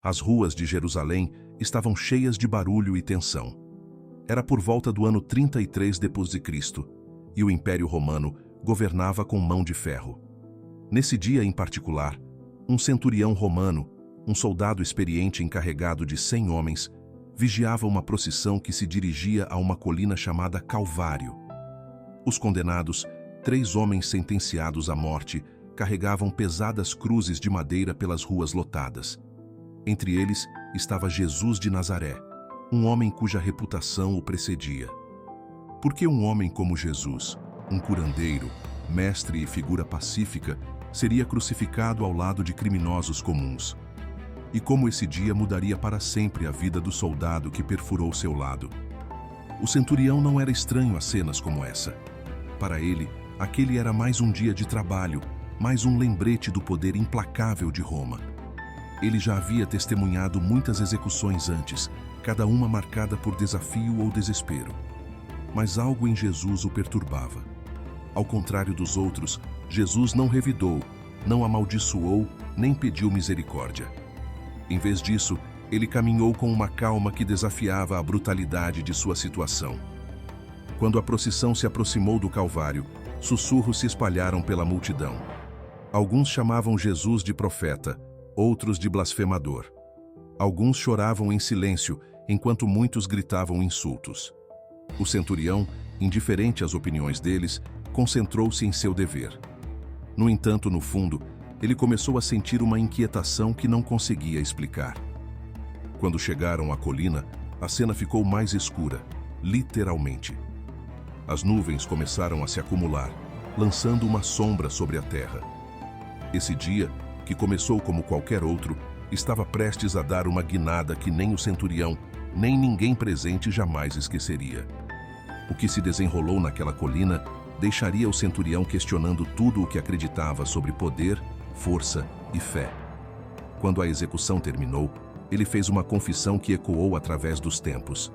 As ruas de Jerusalém estavam cheias de barulho e tensão. Era por volta do ano 33 d.C., e o Império Romano governava com mão de ferro. Nesse dia em particular, um centurião romano, um soldado experiente encarregado de 100 homens, vigiava uma procissão que se dirigia a uma colina chamada Calvário. Os condenados, 3 homens sentenciados à morte, carregavam pesadas cruzes de madeira pelas ruas lotadas. Entre eles estava Jesus de Nazaré, um homem cuja reputação o precedia. Por que um homem como Jesus, um curandeiro, mestre e figura pacífica, seria crucificado ao lado de criminosos comuns? E como esse dia mudaria para sempre a vida do soldado que perfurou seu lado? O centurião não era estranho a cenas como essa. Para ele, aquele era mais um dia de trabalho, mais um lembrete do poder implacável de Roma. Ele já havia testemunhado muitas execuções antes, cada uma marcada por desafio ou desespero. Mas algo em Jesus o perturbava. Ao contrário dos outros, Jesus não revidou, não amaldiçoou, nem pediu misericórdia. Em vez disso, ele caminhou com uma calma que desafiava a brutalidade de sua situação. Quando a procissão se aproximou do Calvário, sussurros se espalharam pela multidão. Alguns chamavam Jesus de profeta, outros de blasfemador. Alguns choravam em silêncio, enquanto muitos gritavam insultos. O centurião, indiferente às opiniões deles, concentrou-se em seu dever. No entanto, no fundo, ele começou a sentir uma inquietação que não conseguia explicar. Quando chegaram à colina, a cena ficou mais escura, literalmente. As nuvens começaram a se acumular, lançando uma sombra sobre a terra. Esse dia, que começou como qualquer outro, estava prestes a dar uma guinada que nem o centurião, nem ninguém presente jamais esqueceria. O que se desenrolou naquela colina deixaria o centurião questionando tudo o que acreditava sobre poder, força e fé. Quando a execução terminou, ele fez uma confissão que ecoou através dos tempos.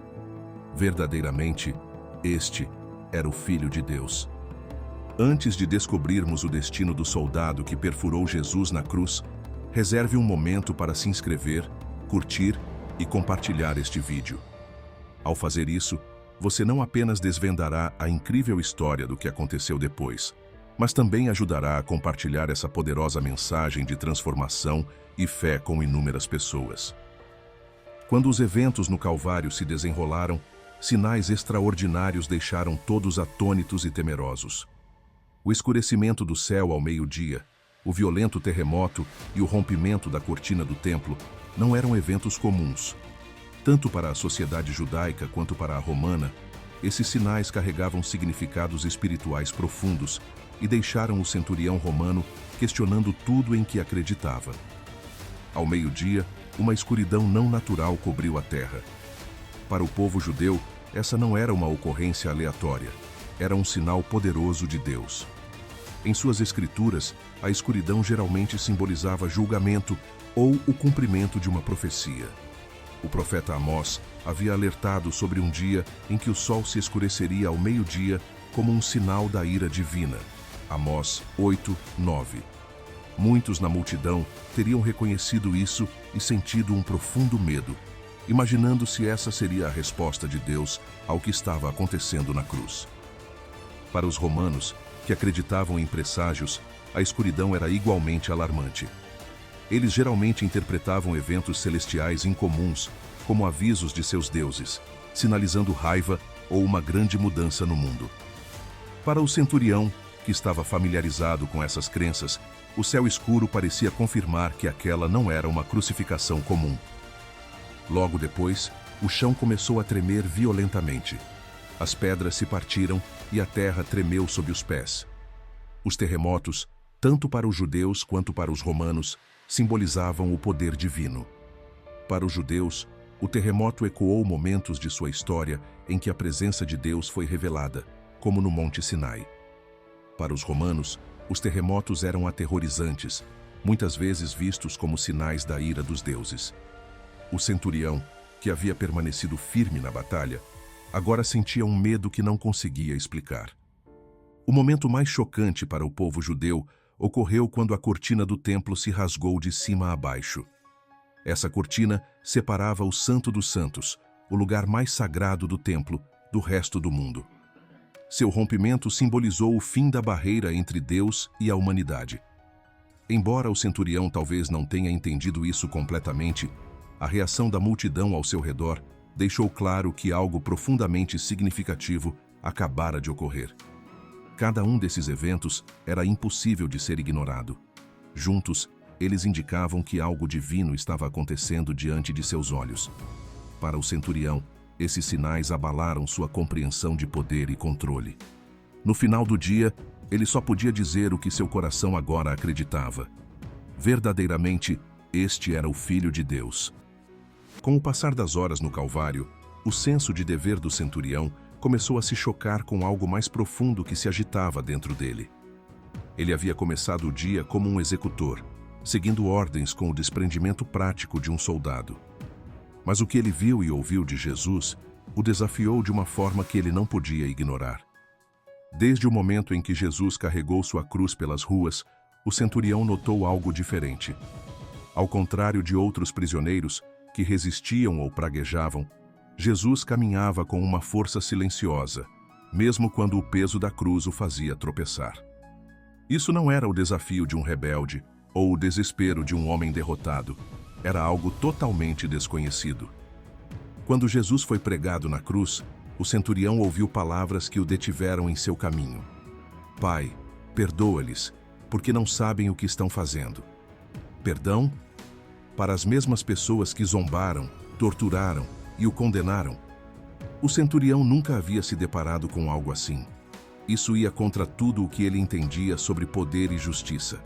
Verdadeiramente, este era o Filho de Deus. Antes de descobrirmos o destino do soldado que perfurou Jesus na cruz, reserve um momento para se inscrever, curtir e compartilhar este vídeo. Ao fazer isso, você não apenas desvendará a incrível história do que aconteceu depois, mas também ajudará a compartilhar essa poderosa mensagem de transformação e fé com inúmeras pessoas. Quando os eventos no Calvário se desenrolaram, sinais extraordinários deixaram todos atônitos e temerosos. O escurecimento do céu ao meio-dia, o violento terremoto e o rompimento da cortina do templo não eram eventos comuns. Tanto para a sociedade judaica quanto para a romana, esses sinais carregavam significados espirituais profundos e deixaram o centurião romano questionando tudo em que acreditava. Ao meio-dia, uma escuridão não natural cobriu a terra. Para o povo judeu, essa não era uma ocorrência aleatória, era um sinal poderoso de Deus. Em suas escrituras, a escuridão geralmente simbolizava julgamento ou o cumprimento de uma profecia. O profeta Amós havia alertado sobre um dia em que o sol se escureceria ao meio-dia como um sinal da ira divina. Amós 8:9. Muitos na multidão teriam reconhecido isso e sentido um profundo medo, imaginando se essa seria a resposta de Deus ao que estava acontecendo na cruz. Para os romanos, que acreditavam em presságios, a escuridão era igualmente alarmante. Eles geralmente interpretavam eventos celestiais incomuns como avisos de seus deuses, sinalizando raiva ou uma grande mudança no mundo. Para o centurião, que estava familiarizado com essas crenças, o céu escuro parecia confirmar que aquela não era uma crucificação comum. Logo depois, o chão começou a tremer violentamente. As pedras se partiram e a terra tremeu sob os pés. Os terremotos, tanto para os judeus quanto para os romanos, simbolizavam o poder divino. Para os judeus, o terremoto ecoou momentos de sua história em que a presença de Deus foi revelada, como no Monte Sinai. Para os romanos, os terremotos eram aterrorizantes, muitas vezes vistos como sinais da ira dos deuses. O centurião, que havia permanecido firme na batalha, agora sentia um medo que não conseguia explicar. O momento mais chocante para o povo judeu ocorreu quando a cortina do templo se rasgou de cima a baixo. Essa cortina separava o Santo dos Santos, o lugar mais sagrado do templo, do resto do mundo. Seu rompimento simbolizou o fim da barreira entre Deus e a humanidade. Embora o centurião talvez não tenha entendido isso completamente, a reação da multidão ao seu redor deixou claro que algo profundamente significativo acabara de ocorrer. Cada um desses eventos era impossível de ser ignorado. Juntos, eles indicavam que algo divino estava acontecendo diante de seus olhos. Para o centurião, esses sinais abalaram sua compreensão de poder e controle. No final do dia, ele só podia dizer o que seu coração agora acreditava. Verdadeiramente, este era o Filho de Deus. Com o passar das horas no Calvário, o senso de dever do centurião começou a se chocar com algo mais profundo que se agitava dentro dele. Ele havia começado o dia como um executor, seguindo ordens com o desprendimento prático de um soldado. Mas o que ele viu e ouviu de Jesus o desafiou de uma forma que ele não podia ignorar. Desde o momento em que Jesus carregou sua cruz pelas ruas, o centurião notou algo diferente. Ao contrário de outros prisioneiros que resistiam ou praguejavam, Jesus caminhava com uma força silenciosa, mesmo quando o peso da cruz o fazia tropeçar. Isso não era o desafio de um rebelde ou o desespero de um homem derrotado. Era algo totalmente desconhecido. Quando Jesus foi pregado na cruz, o centurião ouviu palavras que o detiveram em seu caminho. Pai, perdoa-lhes, porque não sabem o que estão fazendo. Perdão? Para as mesmas pessoas que zombaram, torturaram e o condenaram. O centurião nunca havia se deparado com algo assim. Isso ia contra tudo o que ele entendia sobre poder e justiça.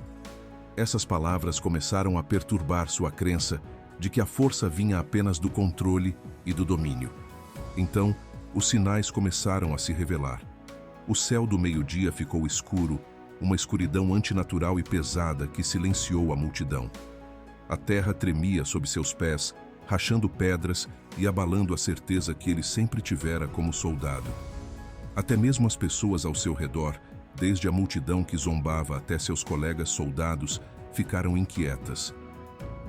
Essas palavras começaram a perturbar sua crença de que a força vinha apenas do controle e do domínio. Então, os sinais começaram a se revelar. O céu do meio-dia ficou escuro, uma escuridão antinatural e pesada que silenciou a multidão. A terra tremia sob seus pés, rachando pedras e abalando a certeza que ele sempre tivera como soldado. Até mesmo as pessoas ao seu redor, desde a multidão que zombava até seus colegas soldados, ficaram inquietas.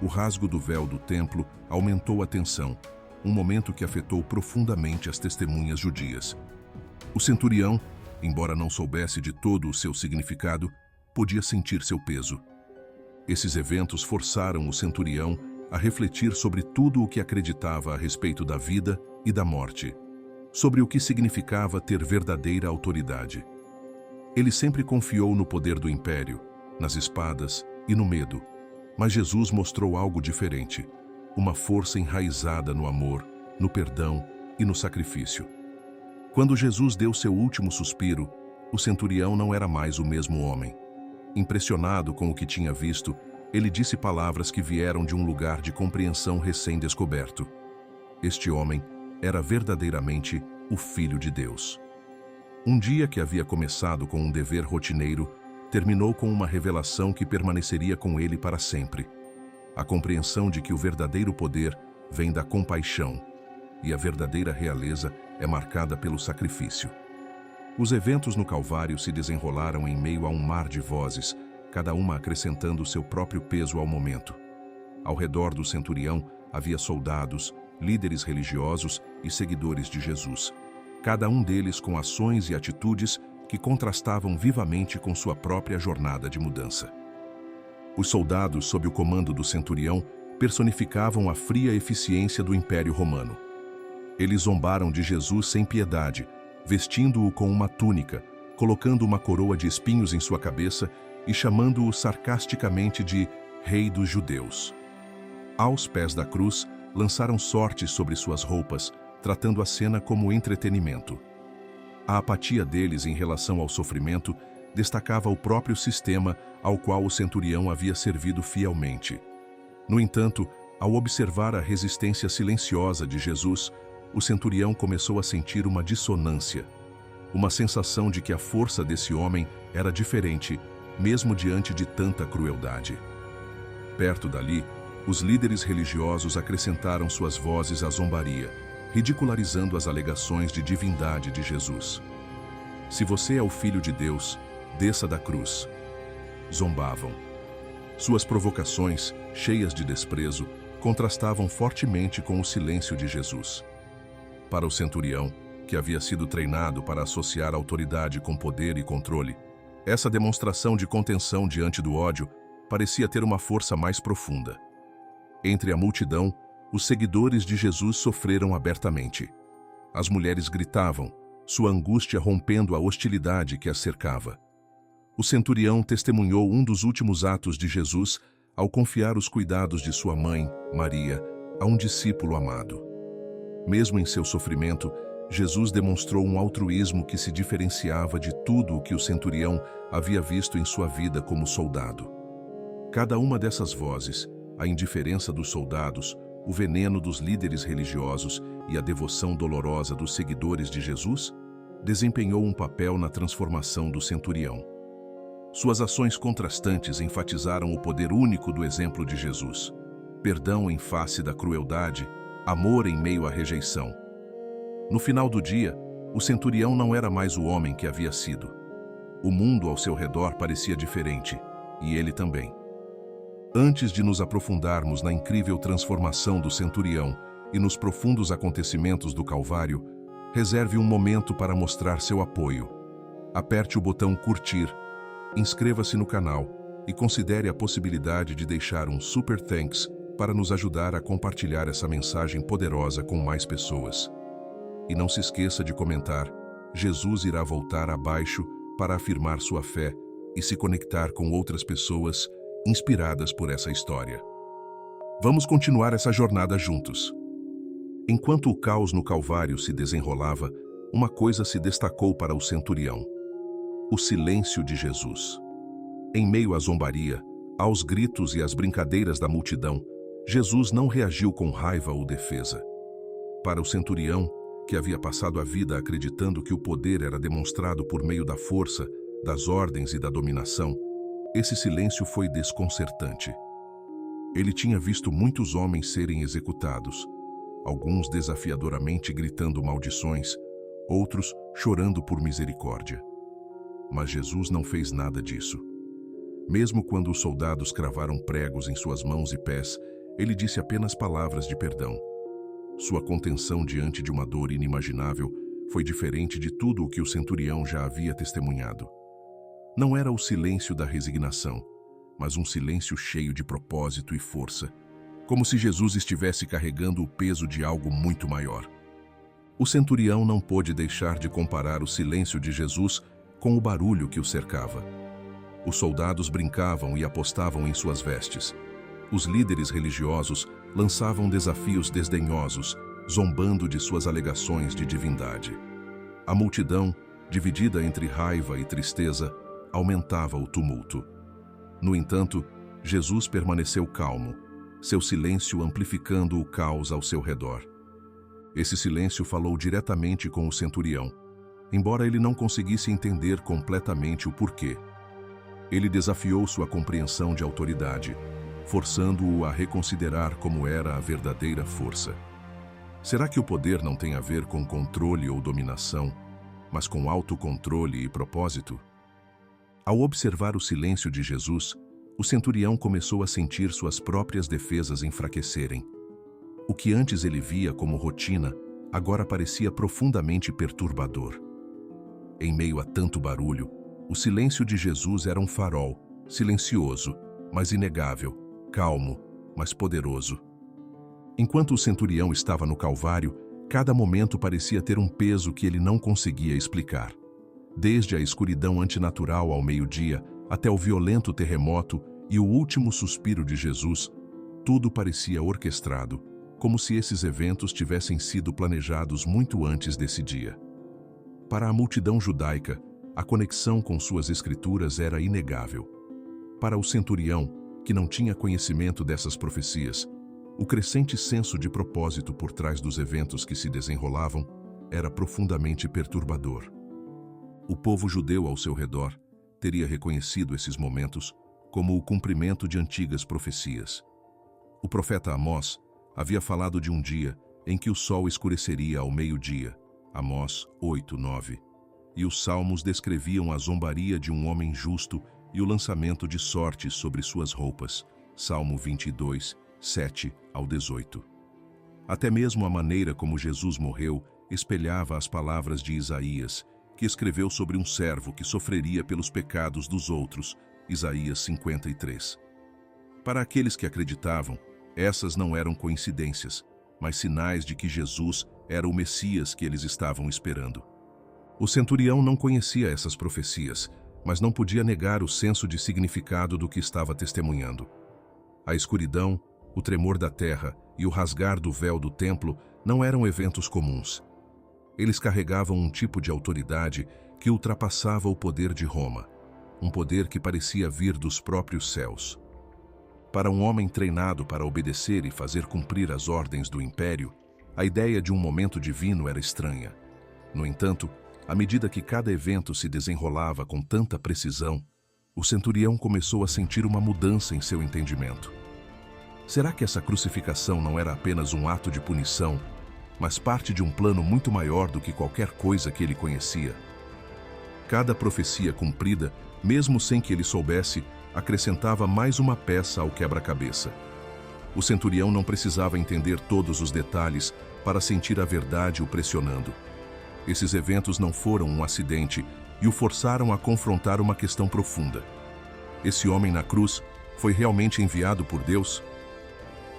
O rasgo do véu do templo aumentou a tensão, um momento que afetou profundamente as testemunhas judias. O centurião, embora não soubesse de todo o seu significado, podia sentir seu peso. Esses eventos forçaram o centurião a refletir sobre tudo o que acreditava a respeito da vida e da morte, sobre o que significava ter verdadeira autoridade. Ele sempre confiou no poder do império, nas espadas e no medo, mas Jesus mostrou algo diferente, uma força enraizada no amor, no perdão e no sacrifício. Quando Jesus deu seu último suspiro, o centurião não era mais o mesmo homem. Impressionado com o que tinha visto, ele disse palavras que vieram de um lugar de compreensão recém-descoberto. Este homem era verdadeiramente o Filho de Deus. Um dia que havia começado com um dever rotineiro, terminou com uma revelação que permaneceria com ele para sempre. A compreensão de que o verdadeiro poder vem da compaixão e a verdadeira realeza é marcada pelo sacrifício. Os eventos no Calvário se desenrolaram em meio a um mar de vozes, cada uma acrescentando seu próprio peso ao momento. Ao redor do centurião havia soldados, líderes religiosos e seguidores de Jesus, cada um deles com ações e atitudes que contrastavam vivamente com sua própria jornada de mudança. Os soldados, sob o comando do centurião, personificavam a fria eficiência do Império Romano. Eles zombaram de Jesus sem piedade, vestindo-o com uma túnica, colocando uma coroa de espinhos em sua cabeça e chamando-o sarcasticamente de Rei dos Judeus. Aos pés da cruz, lançaram sortes sobre suas roupas, tratando a cena como entretenimento. A apatia deles em relação ao sofrimento destacava o próprio sistema ao qual o centurião havia servido fielmente. No entanto, ao observar a resistência silenciosa de Jesus, o centurião começou a sentir uma dissonância, uma sensação de que a força desse homem era diferente, mesmo diante de tanta crueldade. Perto dali, os líderes religiosos acrescentaram suas vozes à zombaria, ridicularizando as alegações de divindade de Jesus. Se você é o Filho de Deus, desça da cruz. Zombavam. Suas provocações, cheias de desprezo, contrastavam fortemente com o silêncio de Jesus. Para o centurião, que havia sido treinado para associar autoridade com poder e controle, essa demonstração de contenção diante do ódio parecia ter uma força mais profunda. Entre a multidão, os seguidores de Jesus sofreram abertamente. As mulheres gritavam, sua angústia rompendo a hostilidade que as cercava. O centurião testemunhou um dos últimos atos de Jesus ao confiar os cuidados de sua mãe, Maria, a um discípulo amado. Mesmo em seu sofrimento, Jesus demonstrou um altruísmo que se diferenciava de tudo o que o centurião havia visto em sua vida como soldado. Cada uma dessas vozes, a indiferença dos soldados, o veneno dos líderes religiosos e a devoção dolorosa dos seguidores de Jesus, desempenhou um papel na transformação do centurião. Suas ações contrastantes enfatizaram o poder único do exemplo de Jesus: perdão em face da crueldade, amor em meio à rejeição. No final do dia, o centurião não era mais o homem que havia sido. O mundo ao seu redor parecia diferente, e ele também. Antes de nos aprofundarmos na incrível transformação do centurião e nos profundos acontecimentos do Calvário, reserve um momento para mostrar seu apoio. Aperte o botão curtir, inscreva-se no canal e considere a possibilidade de deixar um super thanks para nos ajudar a compartilhar essa mensagem poderosa com mais pessoas. E não se esqueça de comentar: Jesus irá voltar abaixo para afirmar sua fé e se conectar com outras pessoas inspiradas por essa história. Vamos continuar essa jornada juntos. Enquanto o caos no Calvário se desenrolava, uma coisa se destacou para o centurião: o silêncio de Jesus. Em meio à zombaria, aos gritos e às brincadeiras da multidão, Jesus não reagiu com raiva ou defesa. Para o centurião, que havia passado a vida acreditando que o poder era demonstrado por meio da força, das ordens e da dominação, esse silêncio foi desconcertante. Ele tinha visto muitos homens serem executados, alguns desafiadoramente gritando maldições, outros chorando por misericórdia. Mas Jesus não fez nada disso. Mesmo quando os soldados cravaram pregos em suas mãos e pés, ele disse apenas palavras de perdão. Sua contenção diante de uma dor inimaginável foi diferente de tudo o que o centurião já havia testemunhado. Não era o silêncio da resignação, mas um silêncio cheio de propósito e força, como se Jesus estivesse carregando o peso de algo muito maior. O centurião não pôde deixar de comparar o silêncio de Jesus com o barulho que o cercava. Os soldados brincavam e apostavam em suas vestes. Os líderes religiosos lançavam desafios desdenhosos, zombando de suas alegações de divindade. A multidão, dividida entre raiva e tristeza, aumentava o tumulto. No entanto, Jesus permaneceu calmo, seu silêncio amplificando o caos ao seu redor. Esse silêncio falou diretamente com o centurião, embora ele não conseguisse entender completamente o porquê. Ele desafiou sua compreensão de autoridade, forçando-o a reconsiderar como era a verdadeira força. Será que o poder não tem a ver com controle ou dominação, mas com autocontrole e propósito? Ao observar o silêncio de Jesus, o centurião começou a sentir suas próprias defesas enfraquecerem. O que antes ele via como rotina, agora parecia profundamente perturbador. Em meio a tanto barulho, o silêncio de Jesus era um farol, silencioso, mas inegável, calmo, mas poderoso. Enquanto o centurião estava no Calvário, cada momento parecia ter um peso que ele não conseguia explicar. Desde a escuridão antinatural ao meio-dia, até o violento terremoto e o último suspiro de Jesus, tudo parecia orquestrado, como se esses eventos tivessem sido planejados muito antes desse dia. Para a multidão judaica, a conexão com suas escrituras era inegável. Para o centurião, que não tinha conhecimento dessas profecias, o crescente senso de propósito por trás dos eventos que se desenrolavam era profundamente perturbador. O povo judeu ao seu redor teria reconhecido esses momentos como o cumprimento de antigas profecias. O profeta Amós havia falado de um dia em que o sol escureceria ao meio-dia, Amós 8:9, e os salmos descreviam a zombaria de um homem justo e o lançamento de sortes sobre suas roupas, Salmo 22 7 ao 18. Até mesmo a maneira como Jesus morreu espelhava as palavras de Isaías, que escreveu sobre um servo que sofreria pelos pecados dos outros, Isaías 53. Para aqueles que acreditavam, essas não eram coincidências, mas sinais de que Jesus era o Messias que eles estavam esperando. O centurião não conhecia essas profecias, mas não podia negar o senso de significado do que estava testemunhando. A escuridão, o tremor da terra e o rasgar do véu do templo não eram eventos comuns. Eles carregavam um tipo de autoridade que ultrapassava o poder de Roma, um poder que parecia vir dos próprios céus. Para um homem treinado para obedecer e fazer cumprir as ordens do império, a ideia de um momento divino era estranha. No entanto, à medida que cada evento se desenrolava com tanta precisão, o centurião começou a sentir uma mudança em seu entendimento. Será que essa crucificação não era apenas um ato de punição, mas parte de um plano muito maior do que qualquer coisa que ele conhecia? Cada profecia cumprida, mesmo sem que ele soubesse, acrescentava mais uma peça ao quebra-cabeça. O centurião não precisava entender todos os detalhes para sentir a verdade o pressionando. Esses eventos não foram um acidente e o forçaram a confrontar uma questão profunda. Esse homem na cruz foi realmente enviado por Deus?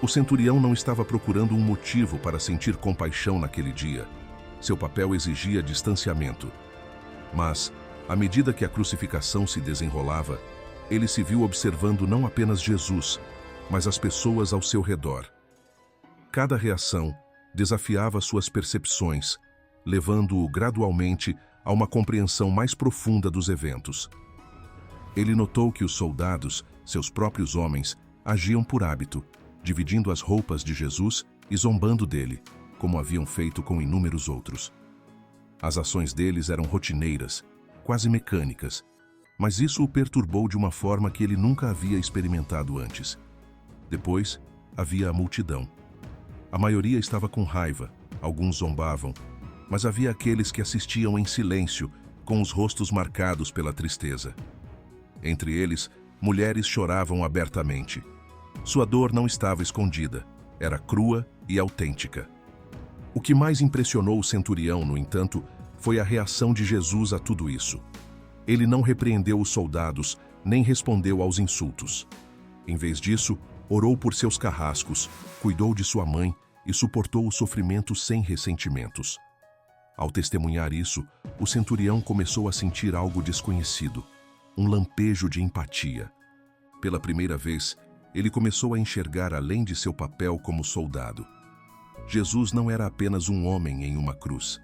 O centurião não estava procurando um motivo para sentir compaixão naquele dia. Seu papel exigia distanciamento. Mas, à medida que a crucificação se desenrolava, ele se viu observando não apenas Jesus, mas as pessoas ao seu redor. Cada reação desafiava suas percepções, levando-o gradualmente a uma compreensão mais profunda dos eventos. Ele notou que os soldados, seus próprios homens, agiam por hábito, dividindo as roupas de Jesus e zombando dele, como haviam feito com inúmeros outros. As ações deles eram rotineiras, quase mecânicas, mas isso o perturbou de uma forma que ele nunca havia experimentado antes. Depois, havia a multidão. A maioria estava com raiva, alguns zombavam, mas havia aqueles que assistiam em silêncio, com os rostos marcados pela tristeza. Entre eles, mulheres choravam abertamente. Sua dor não estava escondida, era crua e autêntica. O que mais impressionou o centurião, no entanto, foi a reação de Jesus a tudo isso. Ele não repreendeu os soldados, nem respondeu aos insultos. Em vez disso, orou por seus carrascos, cuidou de sua mãe e suportou o sofrimento sem ressentimentos. Ao testemunhar isso, o centurião começou a sentir algo desconhecido, um lampejo de empatia. Pela primeira vez, ele começou a enxergar além de seu papel como soldado. Jesus não era apenas um homem em uma cruz.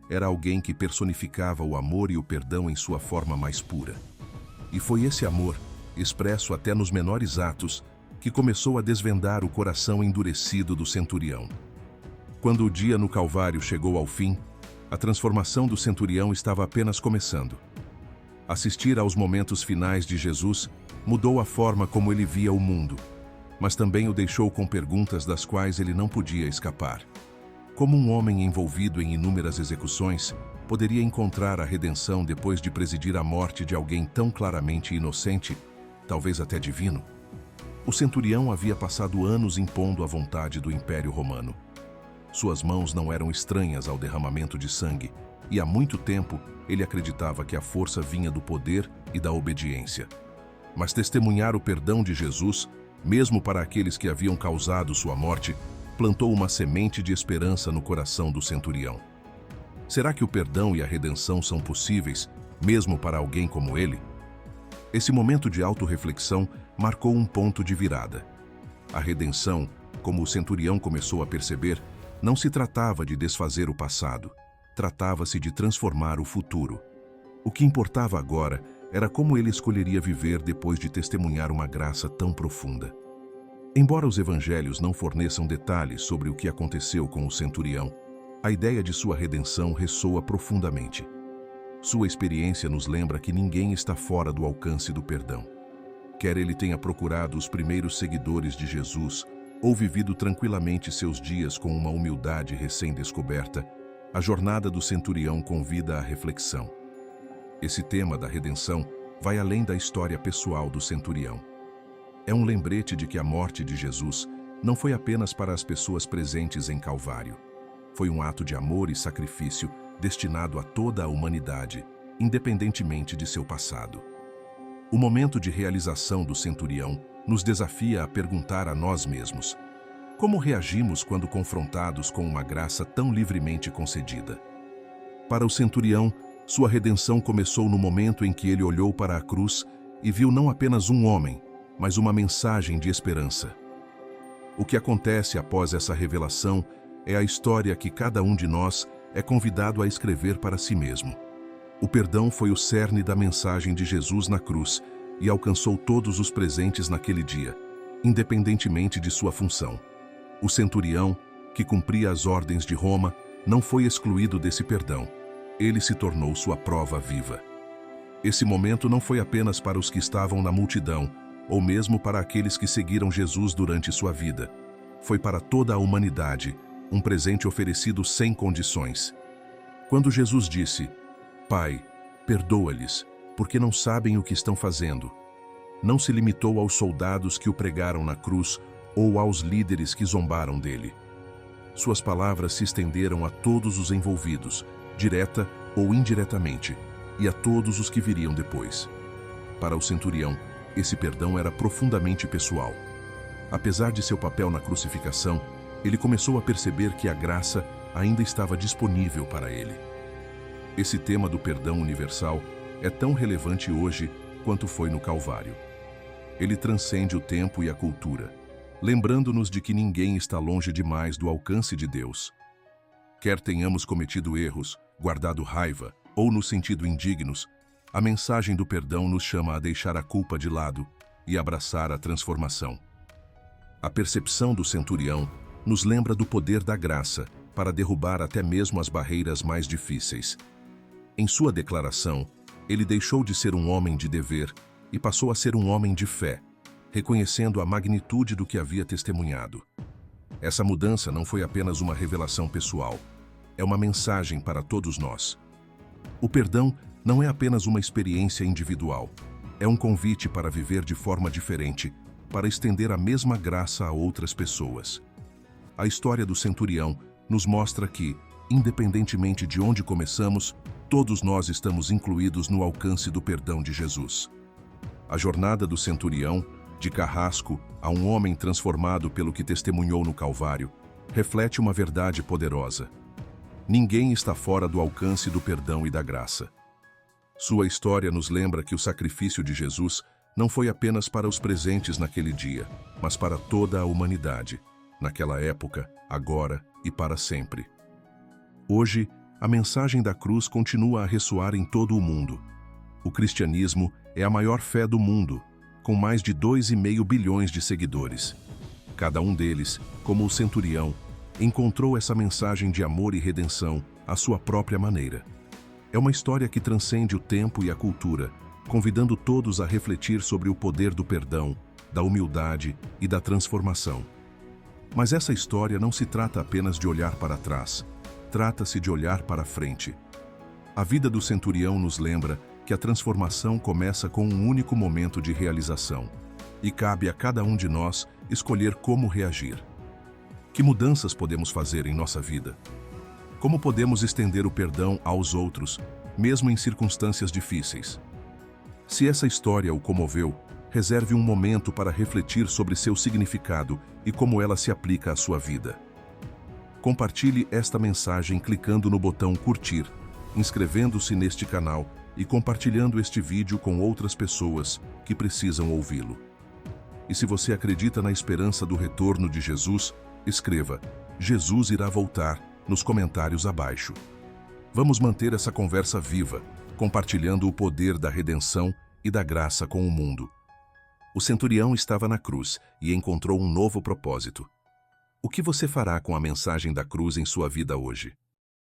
Era alguém que personificava o amor e o perdão em sua forma mais pura. E foi esse amor, expresso até nos menores atos, que começou a desvendar o coração endurecido do centurião. Quando o dia no Calvário chegou ao fim, a transformação do centurião estava apenas começando. Assistir aos momentos finais de Jesus mudou a forma como ele via o mundo, mas também o deixou com perguntas das quais ele não podia escapar. Como um homem envolvido em inúmeras execuções poderia encontrar a redenção depois de presidir a morte de alguém tão claramente inocente, talvez até divino? O centurião havia passado anos impondo a vontade do Império Romano. Suas mãos não eram estranhas ao derramamento de sangue, e há muito tempo ele acreditava que a força vinha do poder e da obediência. Mas testemunhar o perdão de Jesus, mesmo para aqueles que haviam causado sua morte, plantou uma semente de esperança no coração do centurião. Será que o perdão e a redenção são possíveis, mesmo para alguém como ele? Esse momento de autorreflexão marcou um ponto de virada. A redenção, como o centurião começou a perceber, não se tratava de desfazer o passado, tratava-se de transformar o futuro. O que importava agora era como ele escolheria viver depois de testemunhar uma graça tão profunda. Embora os evangelhos não forneçam detalhes sobre o que aconteceu com o centurião, a ideia de sua redenção ressoa profundamente. Sua experiência nos lembra que ninguém está fora do alcance do perdão. Quer ele tenha procurado os primeiros seguidores de Jesus ou vivido tranquilamente seus dias com uma humildade recém-descoberta, a jornada do centurião convida à reflexão. Esse tema da redenção vai além da história pessoal do centurião. É um lembrete de que a morte de Jesus não foi apenas para as pessoas presentes em Calvário. Foi um ato de amor e sacrifício destinado a toda a humanidade, independentemente de seu passado. O momento de realização do centurião nos desafia a perguntar a nós mesmos: como reagimos quando confrontados com uma graça tão livremente concedida? Para o centurião, sua redenção começou no momento em que ele olhou para a cruz e viu não apenas um homem, mas uma mensagem de esperança. O que acontece após essa revelação é a história que cada um de nós é convidado a escrever para si mesmo. O perdão foi o cerne da mensagem de Jesus na cruz e alcançou todos os presentes naquele dia, independentemente de sua função. O centurião, que cumpria as ordens de Roma, não foi excluído desse perdão. Ele se tornou sua prova viva. Esse momento não foi apenas para os que estavam na multidão, ou mesmo para aqueles que seguiram Jesus durante sua vida. Foi para toda a humanidade, um presente oferecido sem condições. Quando Jesus disse: Pai, perdoa-lhes, porque não sabem o que estão fazendo, não se limitou aos soldados que o pregaram na cruz ou aos líderes que zombaram dele. Suas palavras se estenderam a todos os envolvidos, direta ou indiretamente, e a todos os que viriam depois. Para o centurião, esse perdão era profundamente pessoal. Apesar de seu papel na crucificação, ele começou a perceber que a graça ainda estava disponível para ele. Esse tema do perdão universal é tão relevante hoje quanto foi no Calvário. Ele transcende o tempo e a cultura, lembrando-nos de que ninguém está longe demais do alcance de Deus. Quer tenhamos cometido erros, guardado raiva ou nos sentido indignos, a mensagem do perdão nos chama a deixar a culpa de lado e abraçar a transformação. A percepção do centurião nos lembra do poder da graça para derrubar até mesmo as barreiras mais difíceis. Em sua declaração, ele deixou de ser um homem de dever e passou a ser um homem de fé, reconhecendo a magnitude do que havia testemunhado. Essa mudança não foi apenas uma revelação pessoal, é uma mensagem para todos nós. O perdão não é apenas uma experiência individual, é um convite para viver de forma diferente, para estender a mesma graça a outras pessoas. A história do centurião nos mostra que, independentemente de onde começamos, todos nós estamos incluídos no alcance do perdão de Jesus. A jornada do centurião, de carrasco a um homem transformado pelo que testemunhou no Calvário, reflete uma verdade poderosa. Ninguém está fora do alcance do perdão e da graça. Sua história nos lembra que o sacrifício de Jesus não foi apenas para os presentes naquele dia, mas para toda a humanidade, naquela época, agora e para sempre. Hoje, a mensagem da cruz continua a ressoar em todo o mundo. O cristianismo é a maior fé do mundo, com mais de 2,5 bilhões de seguidores. Cada um deles, como o centurião, encontrou essa mensagem de amor e redenção à sua própria maneira. É uma história que transcende o tempo e a cultura, convidando todos a refletir sobre o poder do perdão, da humildade e da transformação. Mas essa história não se trata apenas de olhar para trás, trata-se de olhar para frente. A vida do centurião nos lembra que a transformação começa com um único momento de realização, e cabe a cada um de nós escolher como reagir. Que mudanças podemos fazer em nossa vida? Como podemos estender o perdão aos outros, mesmo em circunstâncias difíceis? Se essa história o comoveu, reserve um momento para refletir sobre seu significado e como ela se aplica à sua vida. Compartilhe esta mensagem clicando no botão curtir, inscrevendo-se neste canal e compartilhando este vídeo com outras pessoas que precisam ouvi-lo. E se você acredita na esperança do retorno de Jesus, escreva "Jesus irá voltar" nos comentários abaixo. Vamos manter essa conversa viva, compartilhando o poder da redenção e da graça com o mundo. O centurião estava na cruz e encontrou um novo propósito. O que você fará com a mensagem da cruz em sua vida hoje?